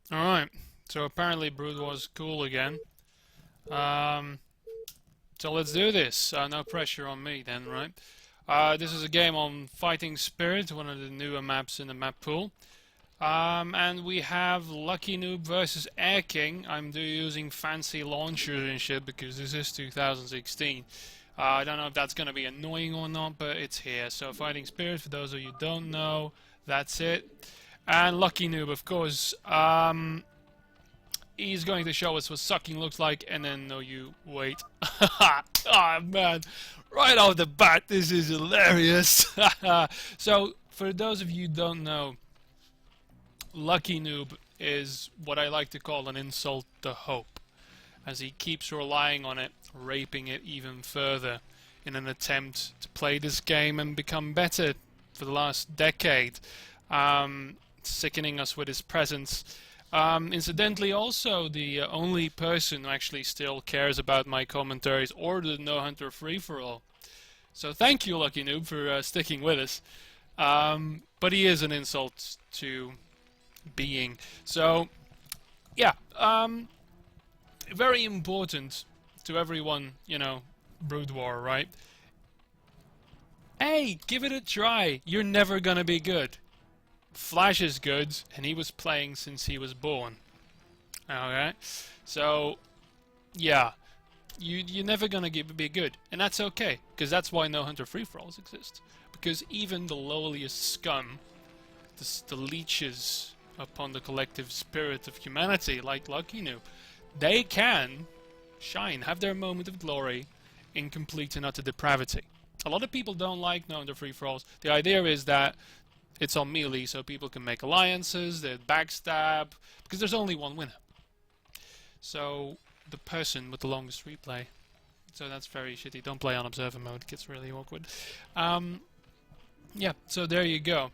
Alright, so apparently Brood was cool again. Um, so let's do this. No pressure on me then, right? This is a game on Fighting Spirit, one of the newer maps in the map pool. And we have Lucky Noob versus Air King. I'm using fancy launchers and shit because this is 2016. I don't know if that's going to be annoying or not, but it's here. So Fighting Spirit, for those of you who don't know, that's it. And Lucky Noob, of course. He's going to show us what sucking looks like, and then no, you wait. Ah, man, right off the bat, this is hilarious. So, for those of you who don't know, Lucky Noob is what I like to call an insult to hope, as he keeps relying on it, raping it even further in an attempt to play this game and become better for the last decade, sickening us with his presence. Incidentally, also the only person who actually still cares about my commentaries or the No Hunter free-for-all. So thank you, Lucky Noob, for sticking with us. But he is an insult to being. So, yeah, very important to everyone, you know, Brood War, right? Hey, give it a try. You're never gonna be good. Flash is good, and he was playing since he was born. Okay, so yeah, you're never gonna be good, and that's okay, because that's why no hunter free for alls exist. Because even the lowliest scum, the leeches upon the collective spirit of humanity, like Lucky Noob, they can shine, have their moment of glory in complete and utter depravity. A lot of people don't like no hunter free for alls. The idea is that it's on melee, so people can make alliances, they backstab, because there's only one winner. So, the person with the longest replay. So that's very shitty. Don't play on observer mode, it gets really awkward. Yeah, so there you go.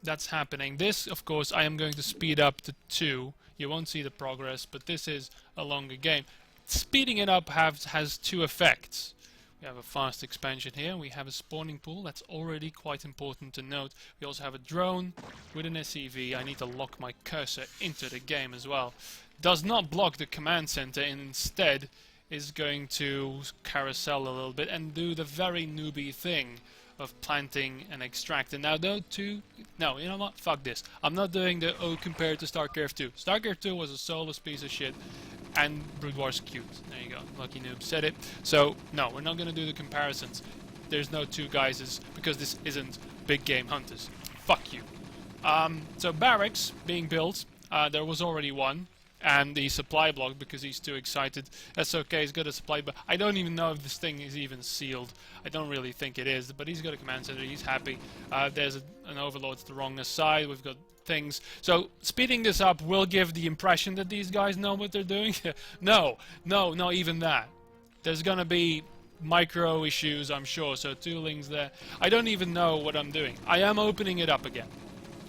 That's happening. This, of course, I am going to speed up to 2. You won't see the progress, but this is a longer game. Speeding it up has 2 effects. We have a fast expansion here, we have a spawning pool, that's already quite important to note. We also have a drone with an SCV. I need to lock my cursor into the game as well. Does not block the command center, and instead is going to carousel a little bit and do the very newbie thing of planting and extracting. Now no, you know what, fuck this. I'm not doing the compared to Starcraft 2. Starcraft 2 was a soulless piece of shit. And Brood War's cute. There you go. Lucky Noob said it. So, no, we're not going to do the comparisons. There's no 2 guises, because this isn't Big Game Hunters. Fuck you. So, barracks being built. There was already one. And the supply block, because he's too excited. That's okay, he's got a supply block. I don't even know if this thing is even sealed. I don't really think it is, but he's got a command center, he's happy. There's an overlord to the wrong side, we've got things. So, speeding this up will give the impression that these guys know what they're doing. No, not even that. There's gonna be micro issues, I'm sure, so 2 links there. I don't even know what I'm doing. I am opening it up again.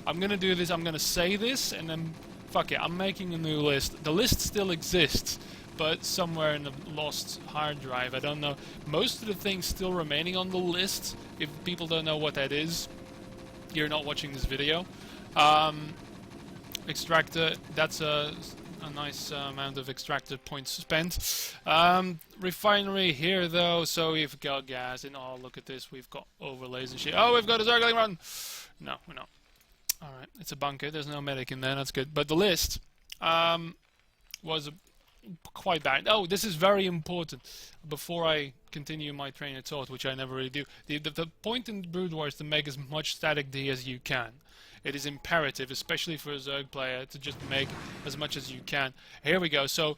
I'm gonna do this, I'm gonna say this, and then fuck it, I'm making a new list. The list still exists, but somewhere in the lost hard drive, I don't know. Most of the things still remaining on the list, if people don't know what that is, you're not watching this video. Extractor, that's a nice amount of extractor points spent. Refinery here though, so we've got gas, and oh look at this, we've got overlays and shit. Oh, we've got a Zerg run! No, we're not. Alright, it's a bunker, there's no medic in there, that's good. But the list was quite bad. Oh, this is very important. Before I continue my train of thought, which I never really do, the point in Brood War is to make as much static D as you can. It is imperative, especially for a Zerg player, to just make as much as you can. Here we go, so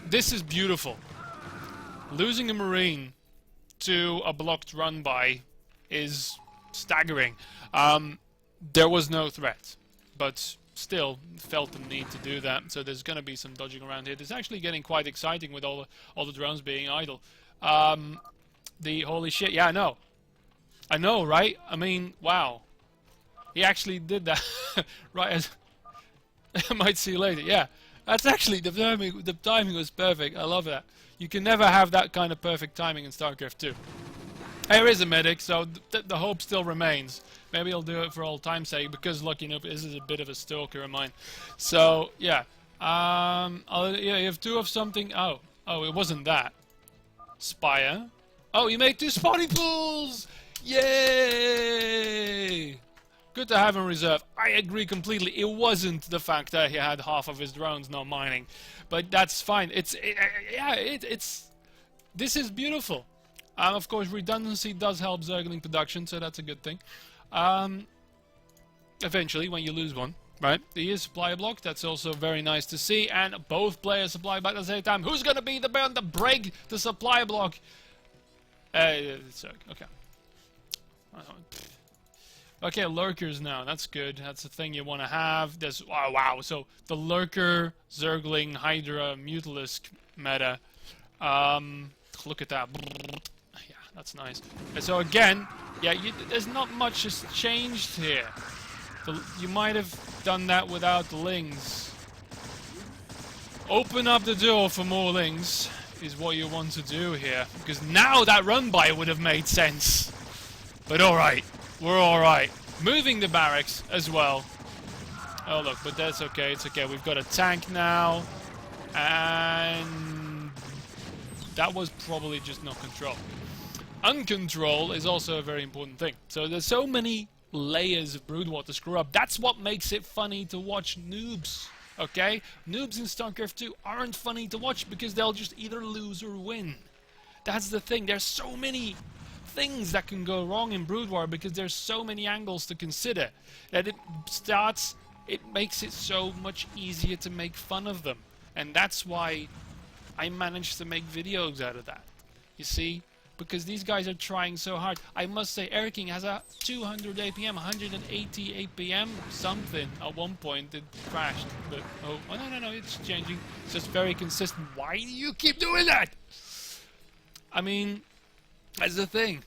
this is beautiful. Losing a Marine to a blocked run by is staggering. There was no threat, but still felt the need to do that, so there's going to be some dodging around here. This is actually getting quite exciting with all the drones being idle. The holy shit, yeah, I know, right? I mean, wow. He actually did that. Right, I might see you later, yeah. That's actually, the timing was perfect, I love that. You can never have that kind of perfect timing in StarCraft 2. There is a medic, so the hope still remains. Maybe I'll do it for old time's sake, because lucky noob, this is a bit of a stalker of mine. So yeah, yeah, you have 2 of something. Oh, it wasn't that. Spire. Oh, you made 2 spawning pools! Yay! Good to have in reserve. I agree completely. It wasn't the fact that he had half of his drones not mining, but that's fine. It's this is beautiful. Of course, redundancy does help Zergling production, so that's a good thing. Eventually, when you lose one, right? There is supply block. That's also very nice to see, and both players supply back at the same time. Who's gonna be the man to break the supply block? Zerg. Okay. Okay, lurkers now. That's good. That's the thing you want to have. There's oh, wow. So the lurker, Zergling, Hydra, Mutalisk meta. Look at that. Yeah, that's nice. And so again, yeah, there's not much has changed here. You might have done that without the lings. Open up the door for more lings is what you want to do here, because now that run by would have made sense. But alright, we're alright. Moving the barracks as well. Oh look, but that's okay, it's okay. We've got a tank now, and that was probably just not control. Uncontrol is also a very important thing. So there's so many layers of Brood War to screw up. That's what makes it funny to watch noobs. Okay? Noobs in Starcraft 2 aren't funny to watch because they'll just either lose or win. That's the thing. There's so many things that can go wrong in Brood War because there's so many angles to consider that it makes it so much easier to make fun of them. And that's why I managed to make videos out of that. You see? Because these guys are trying so hard. I must say, Eric King has a 200 APM, 180 APM something. At one point it crashed, but oh no, it's changing. It's just very consistent. Why do you keep doing that? I mean, that's the thing.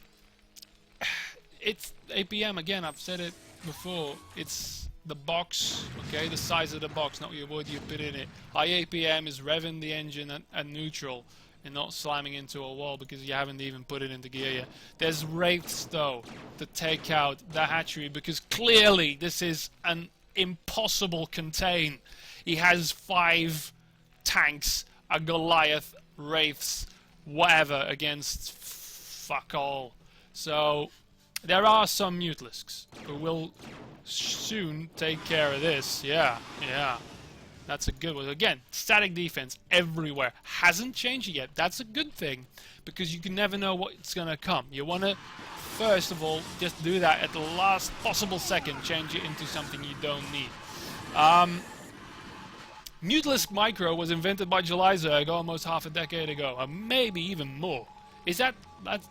It's APM again. I've said it before. It's the box, okay, the size of the box, not what you put in it. High APM is revving the engine at neutral and not slamming into a wall because you haven't even put it into gear yet. There's wraiths though to take out the hatchery because clearly this is an impossible contain. He has 5 tanks, a Goliath, wraiths, whatever against fuck all. So there are some Mutalisks who will soon take care of this. Yeah. That's a good one. Again, static defense everywhere. Hasn't changed yet. That's a good thing because you can never know what's going to come. You want to, first of all, just do that at the last possible second. Change it into something you don't need. Mutalisk Micro was invented by July Zerg almost half a decade ago. Or maybe even more. Is that...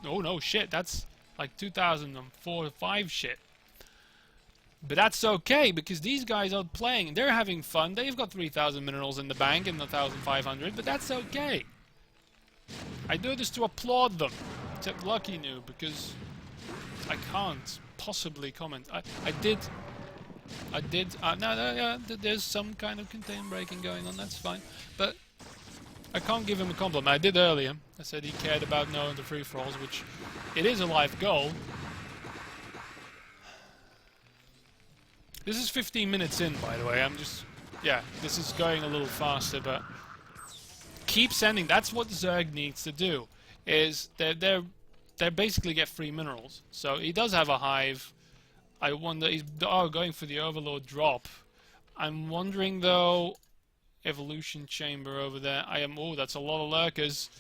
oh no, shit. That's like 2004 or 5 shit. But that's okay, because these guys are playing. They're having fun. They've got 3,000 minerals in the bank and 1,500, but that's okay. I do this to applaud them. Except Lucky Noob, because I can't possibly comment. I did... no, there's some kind of contain breaking going on, that's fine. But I can't give him a compliment. I did earlier. I said he cared about knowing the free-for-alls, which it is a life goal. This is 15 minutes in, by the way. I'm just... yeah, this is going a little faster, but... keep sending. That's what Zerg needs to do. Is they basically get free minerals. So he does have a hive. I wonder... he's going for the Overlord drop. I'm wondering, though... Evolution Chamber over there. oh, that's a lot of lurkers.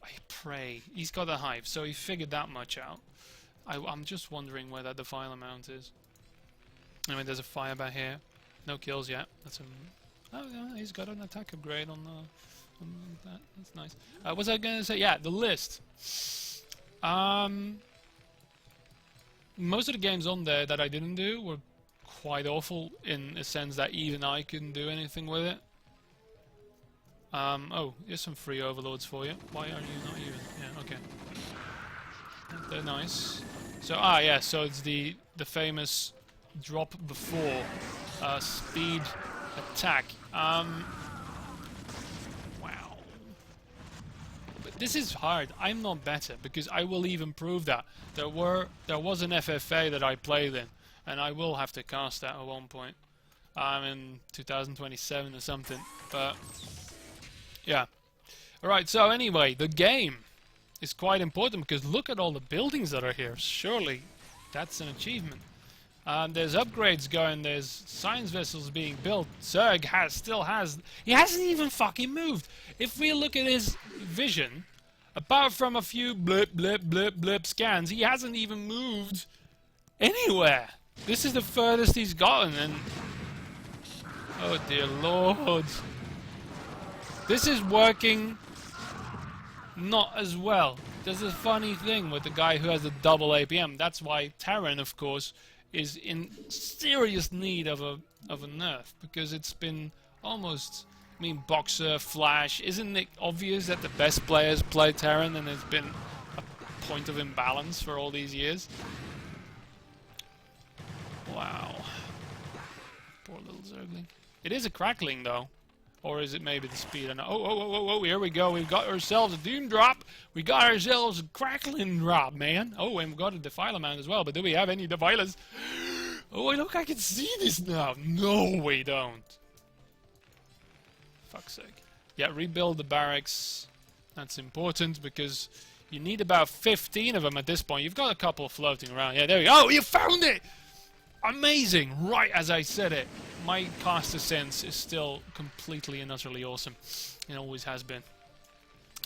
I pray. He's got a hive, so he figured that much out. I'm just wondering where that Defiler mount is. Anyway, there's a firebat here. No kills yet. That's a... oh, yeah, he's got an attack upgrade on that. That's nice. What was I going to say? Yeah, the list. Most of the games on there that I didn't do were quite awful in a sense that even I couldn't do anything with it. Oh, here's some free overlords for you. Why are you not even? Yeah, okay. They're nice. So, yeah, so it's the famous drop before speed attack. Wow. But This is hard. I'm not better, because I will even prove that. There was an FFA that I played in, and I will have to cast that at one point. In 2027 or something. But yeah. Alright, so anyway, the game is quite important, because look at all the buildings that are here. Surely that's an achievement. There's upgrades going, there's science vessels being built. Zerg he hasn't even fucking moved. If we look at his vision, apart from a few blip blip blip blip scans, he hasn't even moved anywhere. This is the furthest he's gotten, and oh dear lord. This is working not as well. There's a funny thing with the guy who has the double APM. That's why Taran, of course, is in serious need of a nerf, because it's been almost, I mean, Boxer, Flash, isn't it obvious that the best players play Taran, and there's been a point of imbalance for all these years? Wow. Poor little Zergling. It is a crackling though. Or is it maybe the speed? Oh, here we go. We've got ourselves a Doom drop. We got ourselves a crackling drop, man. Oh, and we've got a Defiler man as well. But do we have any Defilers? Oh, look, I can see this now. No, we don't. Fuck's sake. Yeah, rebuild the barracks. That's important, because you need about 15 of them at this point. You've got a couple floating around. Yeah, there we go. Oh, you found it! Amazing! Right as I said it. My caster sense is still completely and utterly awesome. It always has been.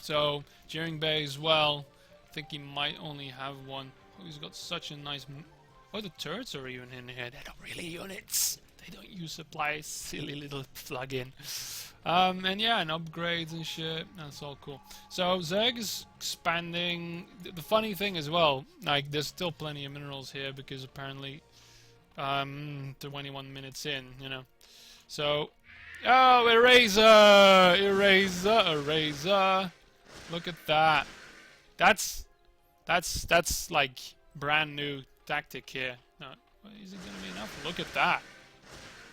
So, Jeering Bay as well. I think he might only have one. Oh, he's got such a nice... Oh, the turrets are even in here. They're not really units. They don't use supplies. Silly little plug-in. And yeah, and upgrades and shit. That's all cool. So, Zerg is expanding. The funny thing as well, like, there's still plenty of minerals here, because apparently... 21 minutes in, you know. So, oh, eraser, eraser, eraser. Look at that. That's like brand new tactic here. No, is it gonna be enough? Look at that.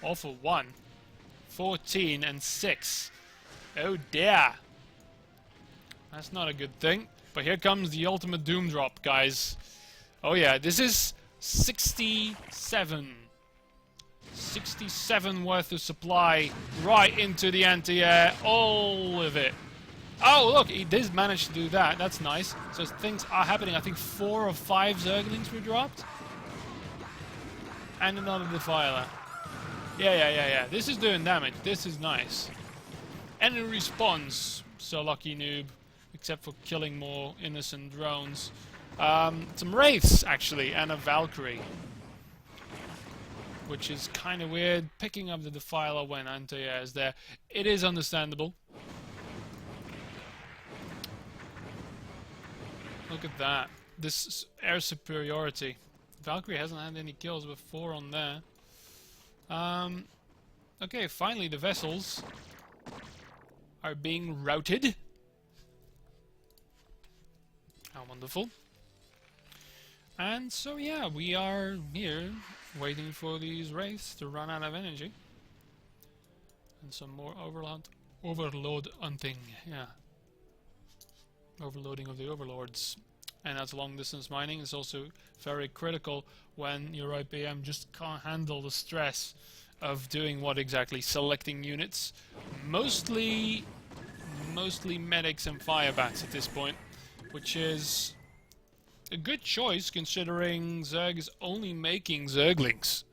All for 1, 14 and 6. Oh dear. That's not a good thing. But here comes the ultimate Doom drop, guys. Oh yeah, this is 67 worth of supply right into the anti-air, all of it. Oh look, he did manage to do that. That's nice. So things are happening. I think 4 or 5 Zerglings were dropped, and another Defiler. Yeah. This is doing damage. This is nice. And it respawns. So lucky noob, except for killing more innocent drones. Some Wraiths, actually, and a Valkyrie. Which is kind of weird, picking up the Defiler when anti-air is there. It is understandable. Look at that. This air superiority. Valkyrie hasn't had any kills with 4 on there. Okay, finally the vessels are being routed. How wonderful. And so yeah, we are here waiting for these wraiths to run out of energy. And some more overload hunting, yeah. Overloading of the overlords. And that's long distance mining. It's also very critical when your IPM just can't handle the stress of doing what exactly? Selecting units. Mostly medics and firebats at this point, which is a good choice considering Zerg is only making Zerglings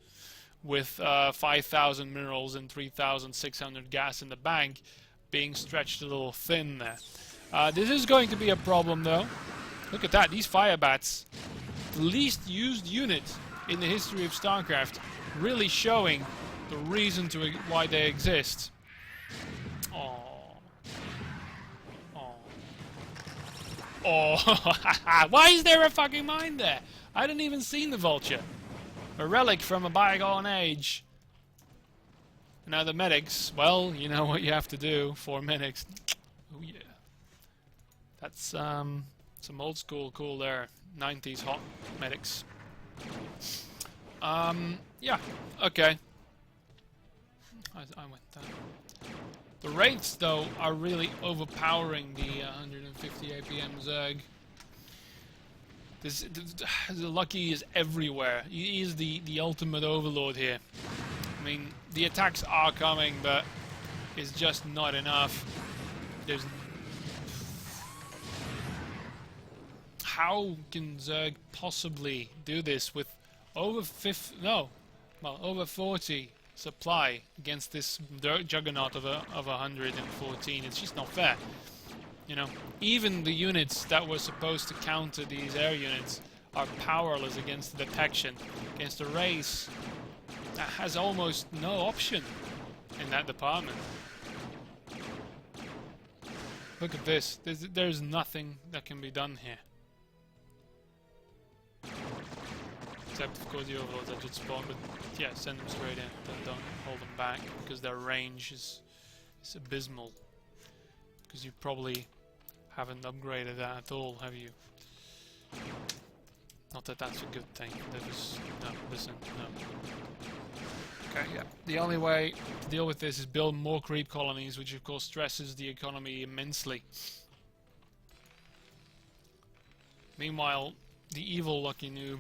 with 5,000 minerals and 3,600 gas in the bank, being stretched a little thin there. This is going to be a problem though. Look at that, these firebats, the least used unit in the history of Starcraft, really showing the reason to why they exist. Oh, why is there a fucking mine there? I hadn't even seen the vulture. A relic from a bygone age. Now the medics, well, you know what you have to do for medics. Oh yeah. That's some old school cool there. 90s hot medics. Yeah, okay. I went down. The Wraiths, though, are really overpowering the 150 APM Zerg. The Lucky is everywhere. He is the ultimate overlord here. I mean, the attacks are coming, but it's just not enough. There's... How can Zerg possibly do this with over 40 supply against this juggernaut of 114? It's just not fair. You know, even the units that were supposed to counter these air units are powerless against the detection. Against a race that has almost no option in that department. Look at this. There's nothing that can be done here. Except, of course, the overlords that just spawn, but yeah, send them straight in. Don't hold them back, because their range is abysmal. Because you probably haven't upgraded that at all, have you? Not that that's a good thing. That is... no, listen, no. Okay, yeah. The only way to deal with this is build more creep colonies, which of course stresses the economy immensely. Meanwhile, the evil Lucky Noob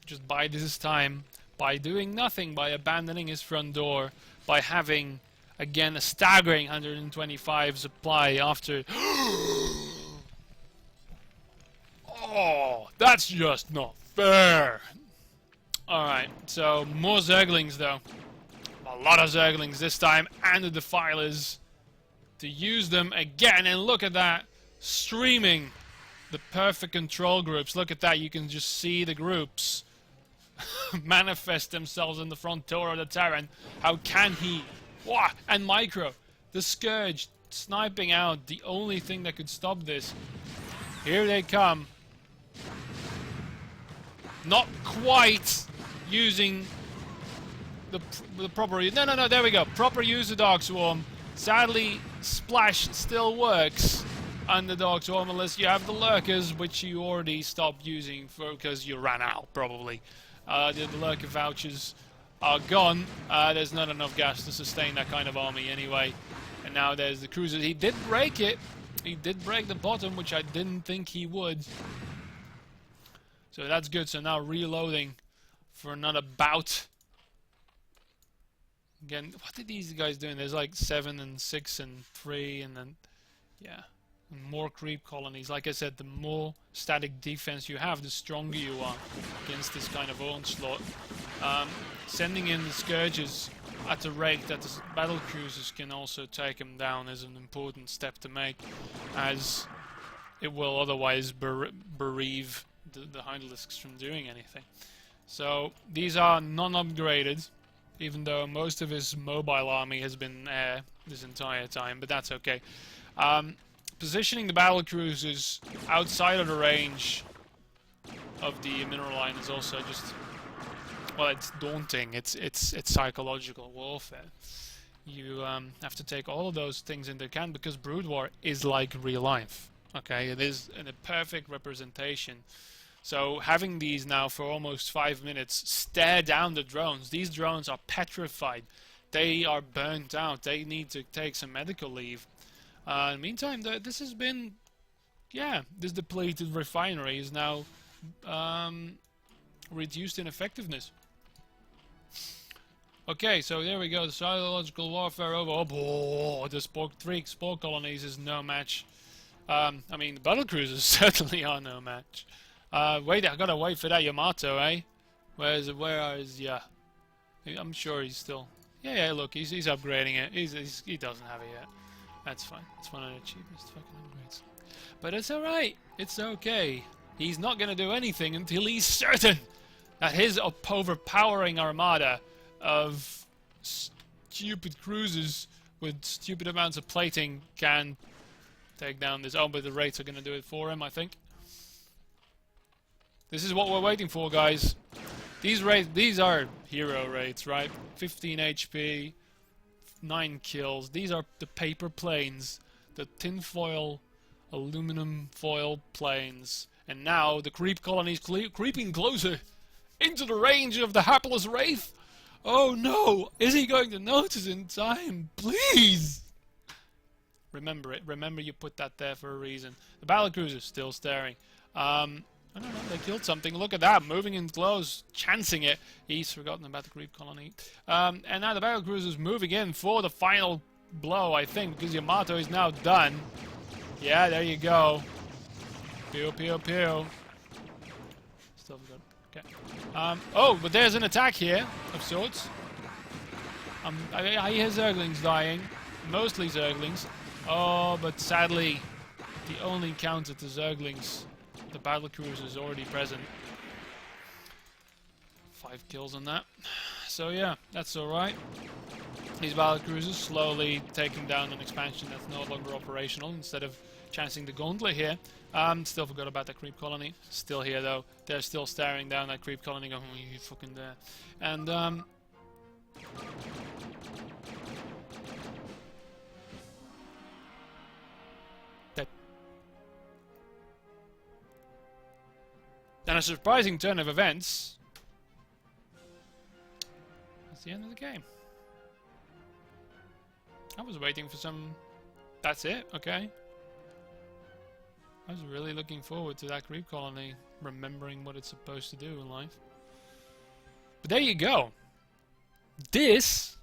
just bides his time by doing nothing, by abandoning his front door, by having, again, a staggering 125 supply after... Oh, that's just not fair! Alright, so more Zerglings though. A lot of Zerglings this time, and the Defilers to use them again, and look at that, streaming the perfect control groups. Look at that, you can just see the groups manifest themselves in the front door of the Taran. How can he? Wah! And Micro, the Scourge, sniping out the only thing that could stop this. Here they come. Not quite using the proper... No, there we go. Proper use of Dark Swarm. Sadly, Splash still works on the Dark Swarm unless you have the Lurkers, which you already stopped using because you ran out, probably. The Lurker vouchers are gone. There's not enough gas to sustain that kind of army anyway. And now there's the Cruiser. He did break it. He did break the bottom, which I didn't think he would. So that's good. So now reloading for another bout. Again, what are these guys doing? There's like 7 and 6 and 3 and then, yeah, and more creep colonies. Like I said, the more static defense you have, the stronger you are against this kind of onslaught. Sending in the Scourges at a rate that the battle cruisers can also take them down is an important step to make, as it will otherwise bereave the Hydralisks from doing anything. So these are non-upgraded, even though most of his mobile army has been air this entire time, but that's okay. Positioning the battle cruisers outside of the range of the mineral line is also just, well, it's daunting. It's psychological warfare. You have to take all of those things into account, because Brood War is like real life. Okay, it is a perfect representation. So having these now for almost 5 minutes stare down the drones. These drones are petrified. They are burnt out. They need to take some medical leave. In the meantime, this has been, yeah, this depleted refinery is now reduced in effectiveness. Okay, so there we go. The psychological warfare over. Oh, the spore colonies is no match. I mean, the battle cruisers certainly are no match. Wait, I gotta wait for that Yamato, eh? Where is, yeah. I'm sure he's still... Yeah, look, he's upgrading it. He doesn't have it yet. That's fine. It's one of the cheapest fucking upgrades. But it's alright. It's okay. He's not gonna do anything until he's certain that his overpowering armada of stupid cruisers with stupid amounts of plating can take down this... Oh, but the Wraiths are gonna do it for him, I think. This is what we're waiting for, guys. These raids, these are hero raids, right? 15 HP, 9 kills. These are the paper planes, the tinfoil, aluminum foil planes. And now the creep colony's creeping closer into the range of the hapless Wraith. Oh no! Is he going to notice in time? Please! Remember it. Remember you put that there for a reason. The battlecruiser's still staring. I don't know, they killed something. Look at that, moving in close, chancing it. He's forgotten about the creep colony. And now the battlecruiser's moving in for the final blow, I think, because Yamato is now done. Yeah, there you go. Pew, pew, pew. Still good. Okay. Oh, but there's an attack here, of sorts. I hear Zerglings dying. Mostly Zerglings. Oh, but sadly, the only encounter to Zerglings, the battlecruiser is already present. 5 kills on that. So yeah, that's alright. These battlecruisers slowly taking down an expansion that's no longer operational instead of chancing the gauntlet here. Still forgot about that creep colony. Still here though. They're still staring down that creep colony going, oh, you fucking there. And and a surprising turn of events. That's the end of the game. I was waiting for some... That's it? Okay. I was really looking forward to that creep colony, remembering what it's supposed to do in life. But there you go. This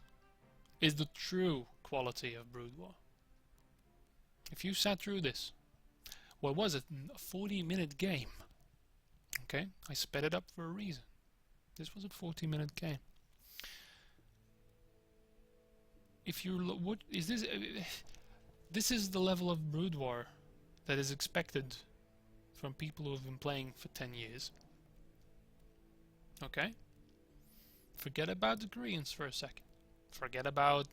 is the true quality of Brood War. If you sat through this, what was it? A 40-minute game. Okay, I sped it up for a reason. This was a 40-minute game. If you what is this? This is the level of Brood War that is expected from people who have been playing for 10 years. Okay? Forget about the Koreans for a second. Forget about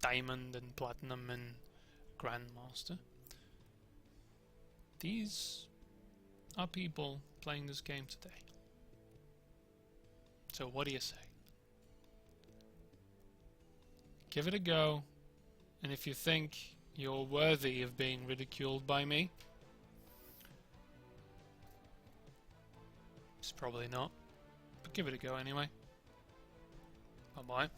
Diamond and Platinum and Grandmaster. These are people playing this game today. So what do you say? Give it a go, and if you think you're worthy of being ridiculed by me, it's probably not, but give it a go anyway. Bye bye.